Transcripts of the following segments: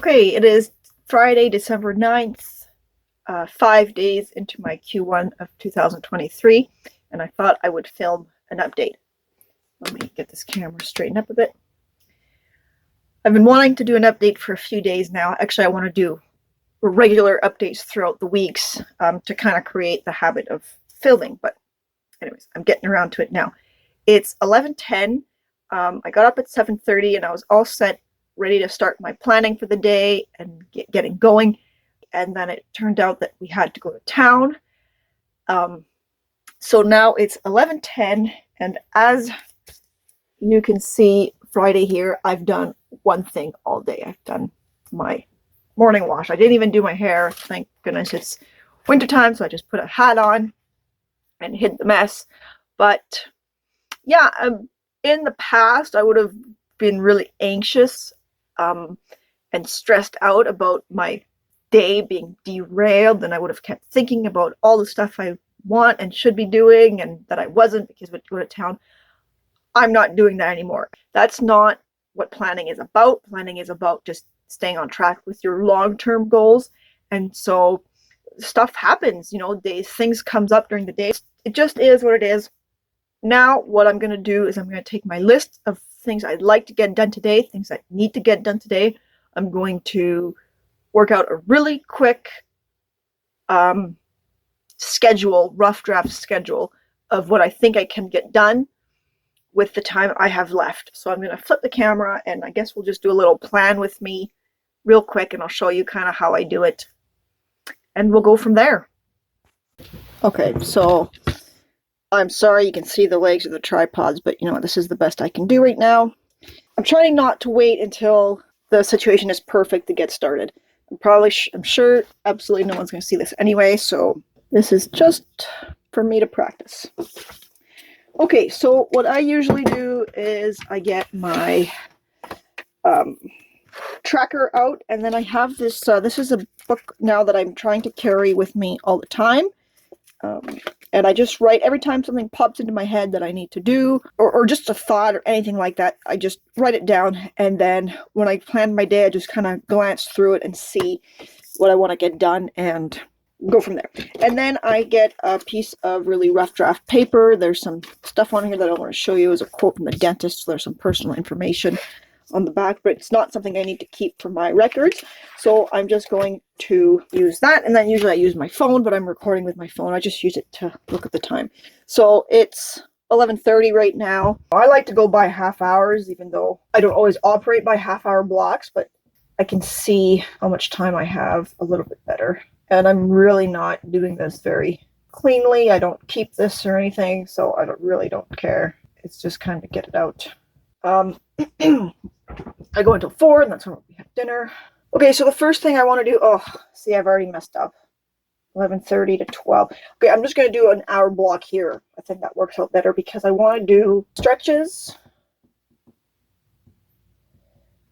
Okay, it is Friday, December 9th, 5 days into my Q1 of 2023, and I thought I would film an update. Let me get this camera straightened up a bit. I've been wanting to do an update for a few days now. Actually, I want to do regular updates throughout the weeks to kind of create the habit of filming, but anyways, I'm getting around to it now. It's 11:10. I got up at 7:30 and I was all set, ready to start my planning for the day and getting going. And then it turned out that we had to go to town. So now it's 11:10, and as you can see, Friday here, I've done one thing all day. I've done my morning wash. I didn't even do my hair. Thank goodness it's wintertime, so I just put a hat on and hid the mess. But yeah, in the past, I would have been really anxious and stressed out about my day being derailed, and I would have kept thinking about all the stuff I want and should be doing and that I wasn't because we'd go to town. I'm not doing that anymore. That's not what planning is about. Planning is about just staying on track with your long-term goals. And so stuff happens, things comes up during the day. It just is what it is. Now what I'm going to do is I'm going to take my list of things I'd like to get done today, things that need to get done today. I'm going to work out a really quick rough draft schedule of what I think I can get done with the time I have left. So I'm going to flip the camera, and I guess we'll just do a little plan with me real quick, and I'll show you kind of how I do it, and we'll go from there. Okay, so I'm sorry you can see the legs of the tripods, but this is the best I can do right now. I'm trying not to wait until the situation is perfect to get started. I'm sure absolutely no one's going to see this anyway, so this is just for me to practice. Okay, so what I usually do is I get my tracker out, and then I have this, this is a book now that I'm trying to carry with me all the time. And I just write every time something pops into my head that I need to do, or just a thought or anything like that. I just write it down, and then when I plan my day, I just kind of glance through it and see what I want to get done and go from there. And then I get a piece of really rough draft paper. There's some stuff on here that I want to show you as a quote from the dentist. So there's some personal information on the back, but it's not something I need to keep for my records. So I'm just going to use that. And then usually I use my phone, but I'm recording with my phone. I just use it to look at the time. So it's 11:30 right now. I like to go by half hours, even though I don't always operate by half-hour blocks, but I can see how much time I have a little bit better. And I'm really not doing this very cleanly. I don't keep this or anything, so I really don't care. It's just kind of get it out. I go until 4, and that's when we have dinner. Okay, so the first thing I want to do, see, I've already messed up. 11:30 to 12. Okay, I'm just going to do an hour block here. I think that works out better because I want to do stretches,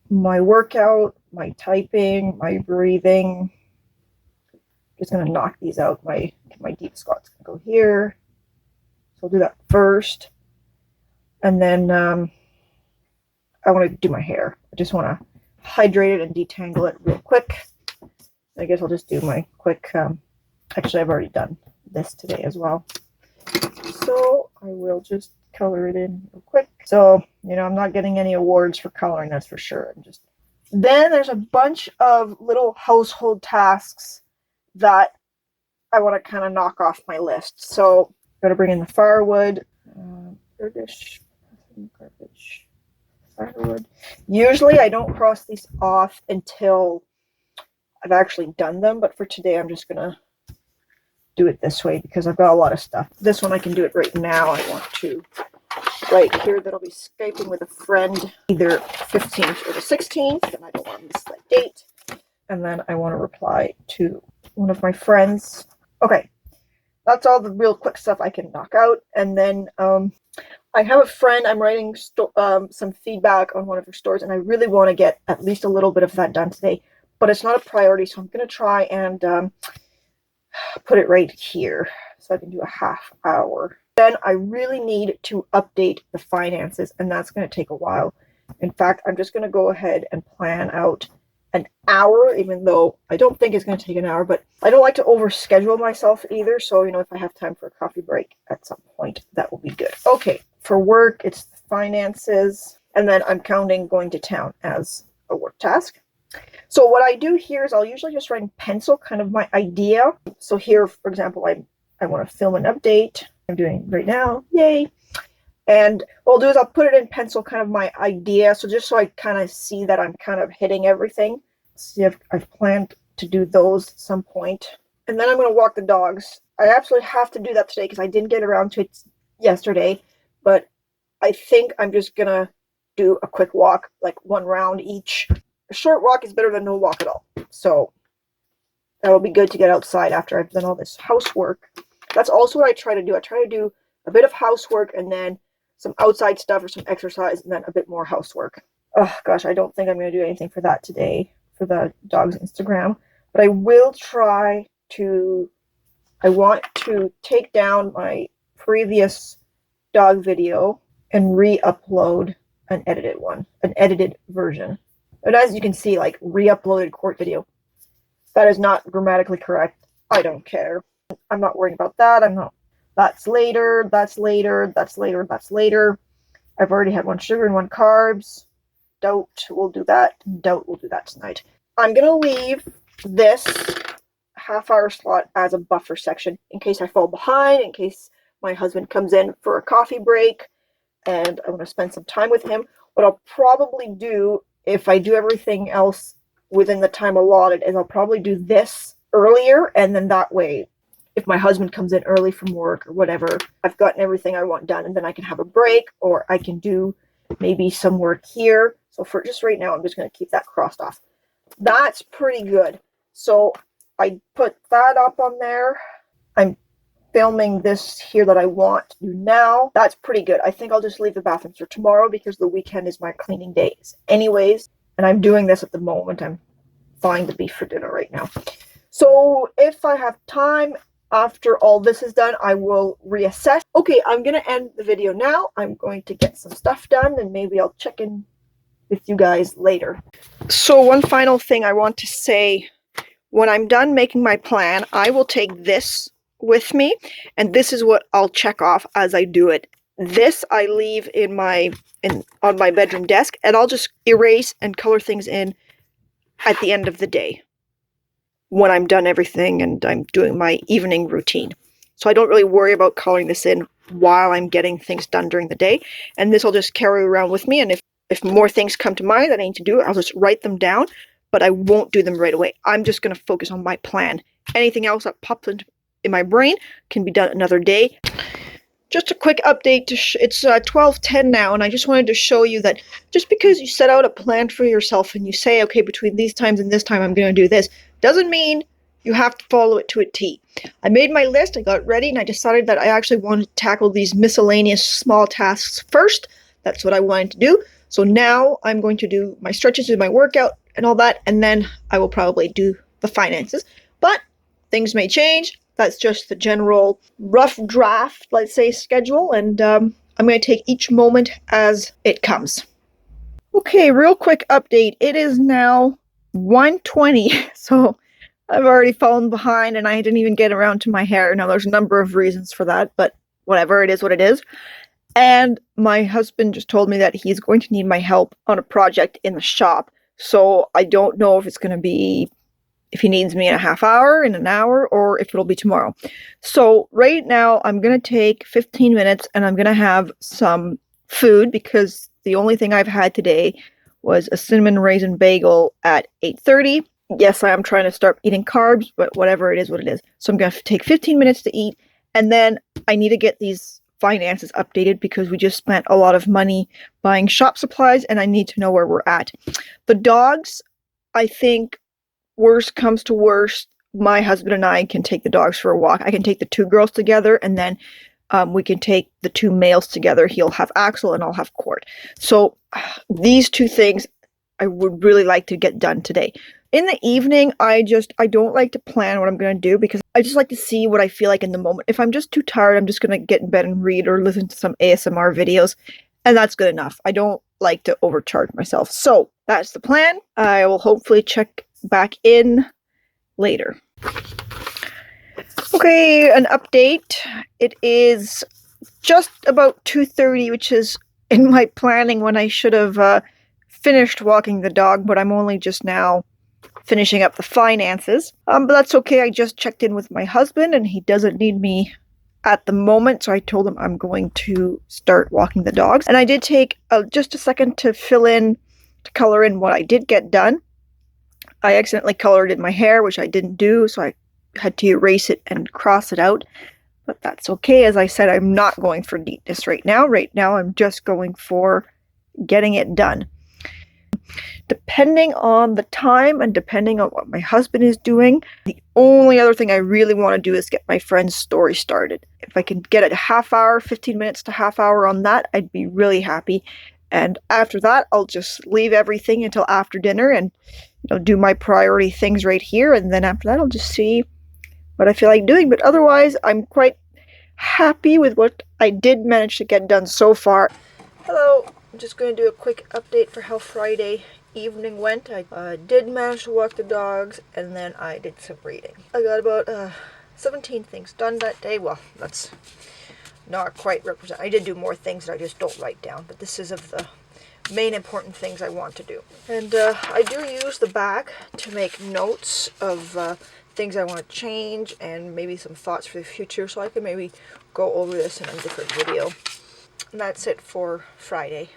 my workout, my typing, my breathing. Just going to knock these out. My deep squat's going to go here. So I'll do that first. And then I want to do my hair. I just want to hydrate it and detangle it real quick. I guess I'll just do my quick, actually I've already done this today as well. So I will just color it in real quick. So, I'm not getting any awards for coloring, that's for sure. Then there's a bunch of little household tasks that I want to kind of knock off my list. So I'm going to bring in the firewood, garbage. Firewood. Usually I don't cross these off until I've actually done them, but for today I'm just gonna do it this way because I've got a lot of stuff. This one I can do it right now. I want to right here that I'll be Skyping with a friend either 15th or the 16th, and I don't want to miss that date. And then I want to reply to one of my friends. Okay, that's all the real quick stuff I can knock out. And then I have a friend, I'm writing some feedback on one of her stores, and I really want to get at least a little bit of that done today, but it's not a priority, so I'm going to try and put it right here so I can do a half hour. Then I really need to update the finances, and that's going to take a while. In fact, I'm just going to go ahead and plan out an hour, even though I don't think it's going to take an hour, but I don't like to overschedule myself either. So, you know, if I have time for a coffee break at some point, that will be good. Okay, for work, it's finances, and then I'm counting going to town as a work task. So what I do here is I'll usually just write in pencil kind of my idea. So here, for example, I want to film an update. I'm doing right now. Yay. And what I'll do is I'll put it in pencil, kind of my idea. So just so I kind of see that I'm kind of hitting everything. See, I've planned to do those at some point. And then I'm going to walk the dogs. I absolutely have to do that today because I didn't get around to it yesterday. But I think I'm just going to do a quick walk, like one round each. A short walk is better than no walk at all. So that'll be good to get outside after I've done all this housework. That's also what I try to do. I try to do a bit of housework and then some outside stuff or some exercise and then a bit more housework. Oh gosh, I don't think I'm going to do anything for that today, for the dog's Instagram. But I will try to, I want to take down my previous dog video and re-upload an edited one, an edited version. But as you can see, like re-uploaded court video. That is not grammatically correct. I don't care. I'm not worrying about that. I'm not. That's later, that's later, that's later, that's later. I've already had 1 sugar and 1 carbs. Doubt we'll do that. Doubt we'll do that tonight. I'm going to leave this half-hour slot as a buffer section in case I fall behind, in case my husband comes in for a coffee break and I want to spend some time with him. What I'll probably do, if I do everything else within the time allotted, is I'll probably do this earlier, and then that way, if my husband comes in early from work or whatever, I've gotten everything I want done, and then I can have a break, or I can do maybe some work here. So for just right now, I'm just going to keep that crossed off. That's pretty good. So I put that up on there. I'm filming this here that I want to do now. That's pretty good. I think I'll just leave the bathrooms for tomorrow because the weekend is my cleaning days anyways, and I'm doing this at the moment. I'm buying the beef for dinner right now. So if I have time after all this is done, I will reassess. Okay, I'm going to end the video now. I'm going to get some stuff done, and maybe I'll check in with you guys later. So one final thing I want to say. When I'm done making my plan, I will take this with me, and this is what I'll check off as I do it. This I leave on my bedroom desk, and I'll just erase and color things in at the end of the day when I'm done everything and I'm doing my evening routine. So I don't really worry about coloring this in while I'm getting things done during the day, and this will just carry around with me, and if more things come to mind that I need to do, I'll just write them down, but I won't do them right away. I'm just going to focus on my plan. Anything else that pops in my brain can be done another day. Just a quick update. It's 12:10 now, and I just wanted to show you that just because you set out a plan for yourself and you say, okay, between these times and this time I'm going to do this, doesn't mean you have to follow it to a T. I made my list, I got ready, and I decided that I actually wanted to tackle these miscellaneous small tasks first. That's what I wanted to do. So now I'm going to do my stretches and my workout and all that, and then I will probably do the finances. But things may change. That's just the general rough draft, let's say, schedule, and I'm going to take each moment as it comes. Okay, real quick update. It is now 1:20, so I've already fallen behind, and I didn't even get around to my hair. Now, there's a number of reasons for that, but whatever, it is what it is. And my husband just told me that he's going to need my help on a project in the shop. So I don't know if it's going to be, if he needs me in a half hour, in an hour, or if it'll be tomorrow. So right now I'm going to take 15 minutes and I'm going to have some food because the only thing I've had today was a cinnamon raisin bagel at 8:30. Yes, I am trying to start eating carbs, but whatever, it is what it is. So I'm going to take 15 minutes to eat, and then I need to get these finances updated because we just spent a lot of money buying shop supplies, and I need to know where we're at. The dogs, I think, worst comes to worst, my husband and I can take the dogs for a walk. I can take the 2 girls together, and then we can take the 2 males together. He'll have Axel and I'll have Court. So these 2 things I would really like to get done today. In the evening, I don't like to plan what I'm going to do because I just like to see what I feel like in the moment. If I'm just too tired, I'm just going to get in bed and read or listen to some ASMR videos, and that's good enough. I don't like to overcharge myself. So that's the plan. I will hopefully check back in later. Okay, an update. It is just about 2:30, which is in my planning when I should have finished walking the dog, but I'm only just now finishing up the finances. But that's okay. I just checked in with my husband and he doesn't need me at the moment, so I told him I'm going to start walking the dogs. And I did take just a second to color in what I did get done. I accidentally colored in my hair, which I didn't do, so I had to erase it and cross it out. But that's okay. As I said, I'm not going for neatness right now. Right now, I'm just going for getting it done. Depending on the time and depending on what my husband is doing, the only other thing I really want to do is get my friend's story started. If I can get a half hour, 15 minutes to half hour on that, I'd be really happy. And after that, I'll just leave everything until after dinner and do my priority things right here. And then after that, I'll just see what I feel like doing. But otherwise, I'm quite happy with what I did manage to get done so far. Hello, I'm just going to do a quick update for how Friday evening went. I did manage to walk the dogs, and then I did some reading. I got about 17 things done that day. Well, that's not quite represent. I did do more things that I just don't write down, but this is of the main important things I want to do. And I do use the back to make notes of things I want to change and maybe some thoughts for the future, so I can maybe go over this in a different video. And that's it for Friday.